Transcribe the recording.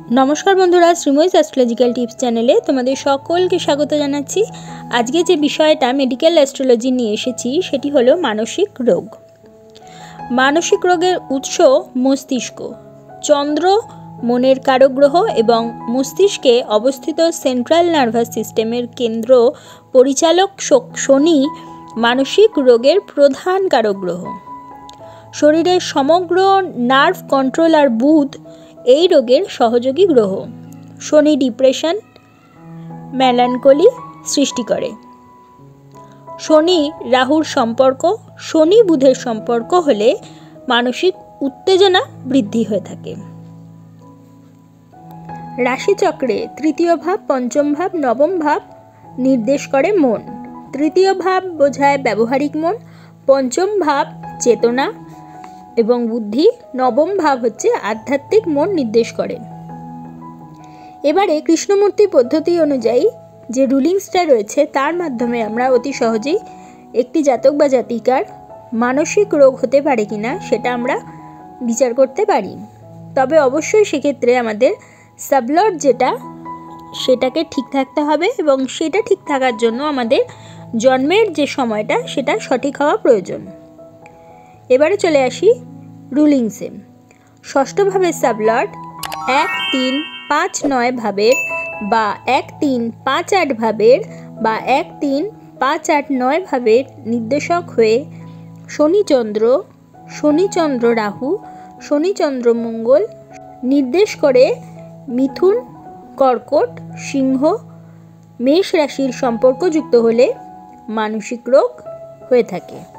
नमस्कार बंधुरा Sreemayee astrological tips चैनेले तुम्हारे सकलके स्वागत जानाच्छि। आज के जे विषयटा मेडिकल एस्ट्रोलॉजी निये एसेछि सेटी हलो मानसिक रोग। मानसिक रोगेर उत्स मस्तिष्क। चंद्र मनेर कारक ग्रह एवं मस्तिष्के अवस्थित सेंट्रल नार्भास सिस्टेमेर केंद्र परिचालक शनि मानसिक रोगेर प्रधान कारक ग्रह। शरीरेर समग्र नार्व कन्ट्रोलार बुध এই রোগের সহযোগী গ্রহ। শনি ডিপ্রেশন মেলানকলি সৃষ্টি করে। শনি রাহুর সম্পর্ক, শনি বুধের সম্পর্ক হলে মানসিক উত্তেজনা বৃদ্ধি হয়ে থাকে। রাশিচক্রে তৃতীয় ভাব, পঞ্চম ভাব, নবম ভাব নির্দেশ করে মন। তৃতীয় ভাব বোঝায় ব্যবহারিক মন, পঞ্চম ভাব চেতনা এবং বুদ্ধি, নবম ভাব হচ্ছে আধ্যাত্মিক মন নির্দেশ করে। এবারে কৃষ্ণমূর্তি পদ্ধতি অনুযায়ী যে রুলিংসটা রয়েছে তার মাধ্যমে আমরা অতি সহজেই একটি জাতক বা জাতিকার মানসিক রোগ হতে পারে কিনা সেটা আমরা বিচার করতে পারি। তবে অবশ্যই সেক্ষেত্রে আমাদের সাবলট যেটা সেটাকে ঠিক থাকতে হবে এবং সেটা ঠিক থাকার জন্য আমাদের জন্মের যে সময়টা সেটা সঠিক হওয়া প্রয়োজন। এবারে চলে আসি রুলিংসে। ষষ্ঠ ভাবের সাবলট 1, 3, 5, 9 ভাবের বা 1, 3, 5, 8 ভাবের বা 1, 3, 5, 8, 9 ভাবের নির্দেশক হয়ে শনিচন্দ্র রাহু, শনিচন্দ্র মঙ্গল নির্দেশ করে মিথুন, কর্কট, সিংহ, মেষ রাশির সম্পর্কযুক্ত হলে মানসিক রোগ হয়ে থাকে।